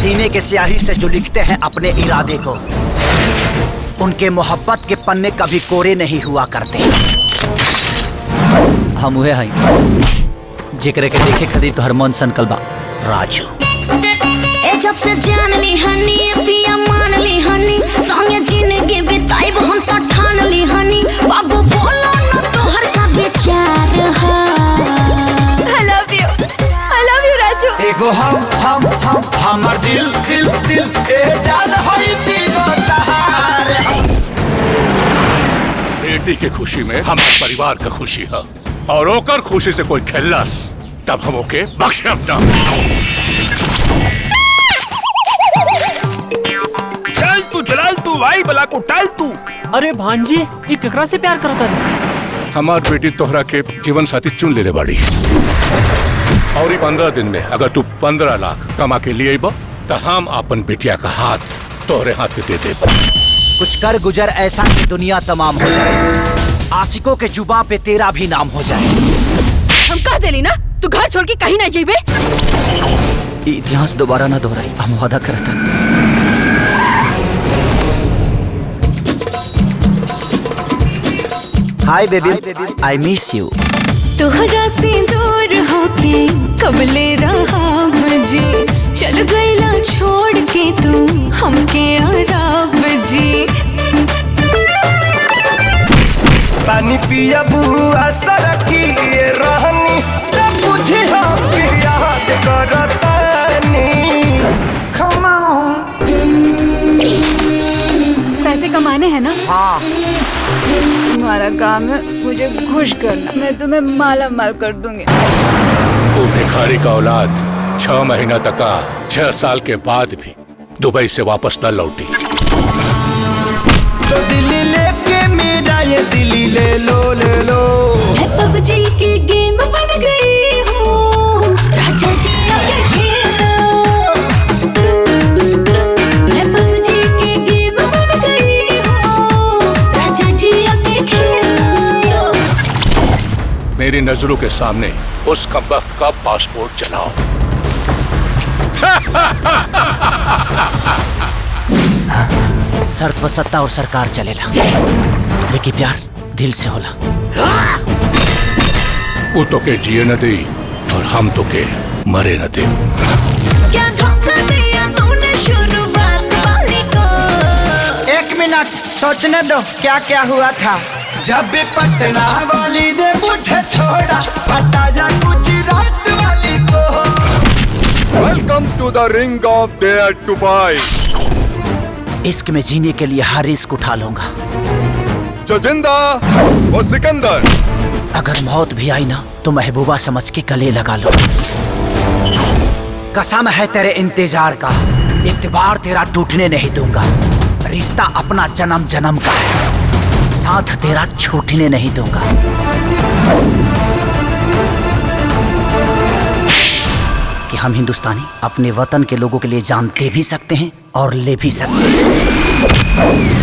सीने के स्याही से जो लिखते हैं अपने इरादे को, उनके मोहब्बत के पन्ने कभी कोरे नहीं हुआ करते। हम हुए हैं जिक्र के देखे खदी तो हर मन संकल्पा राजू। ए जब से जान ली हनी पिया मान ली हनी, संगे जिंदगी बिताइब हम तो ठान ली हनी। बाबू बोलो न तोहर का विचार है। I love you Raju. एगो हम हमर दिल दिल दिल ए जान होई तीनों तहार। बेटी की खुशी में हमारे परिवार का खुशी है, और ओकर खुशी से कोई खेलस तब हम ओके बख्शब ना। चल तू भाई बला को टाल तू। अरे भांजी ये केकरा से प्यार करता है? हमार बेटी तोहरा के जीवन साथी चुन ले बाड़ी, और 15 दिन में अगर तू 15 लाख कमा के लिए तो हम अपन बेटिया का हाथ तोहरे हाथ में दे दे। कुछ कर गुजर ऐसा कि दुनिया तमाम हो जाए, आशिकों के जुबा पे तेरा भी नाम हो जाए। हम कह देली ना तू घर छोड़ के कहीं ना जाइबे। इतिहास दोबारा ना दोहराई, हम वादा करता। Hi baby, I miss you. तोहरा से दूर होके कबले रहा जी, चल गईला छोड़ के तू हमके आराम जी। पानी पिया बुआ सरकी रहनी तब बुझे हम याद करतानी। Come on। पैसे कमाने हैं ना? हाँ। तुम्हारा काम है मुझे खुश करना, मैं तुम्हें माला माल कर दूंगी। वो भिखारी का औलाद 6 महीना तक 6 साल के बाद भी दुबई से वापस न लौटी। तो दिल्ली लेके मेरा ये दिल्ली ले लो ले लो। मैं पबजी की गेम बन गई हूँ, राजा जी आके खेलो। मैं पबजी की गेम बन गई हूँ, राजा जी आके खेलो। मेरी नजरों के सामने उस कमबख्त का पासपोर्ट जलाओ। शर्त पर सत्ता और सरकार चलेला, लेकिन प्यार दिल से होला। वो तो के जिए न दे और हम तो के मरे न दे। क्या धोखा दिया तूने शुरुआत वाली को। 1 मिनट सोचने दो क्या क्या हुआ था। जब भी पटना वाली ने मुझे छोड़ा, पटाया गुजरात वाली को। Welcome to the ring of dare to fight. इश्क में जीने के लिए हर रिस्क उठा लूंगा। जो जिंदा वो सिकंदर। अगर मौत भी आई ना तो महबूबा समझ के गले लगा लो। कसम है तेरे इंतजार का, इत्तेबार तेरा टूटने नहीं दूंगा। रिश्ता अपना जन्म जन्म का है, साथ तेरा छूटने नहीं दूंगा। कि हम हिंदुस्तानी अपने वतन के लोगों के लिए जान दे भी सकते हैं और ले भी सकते हैं।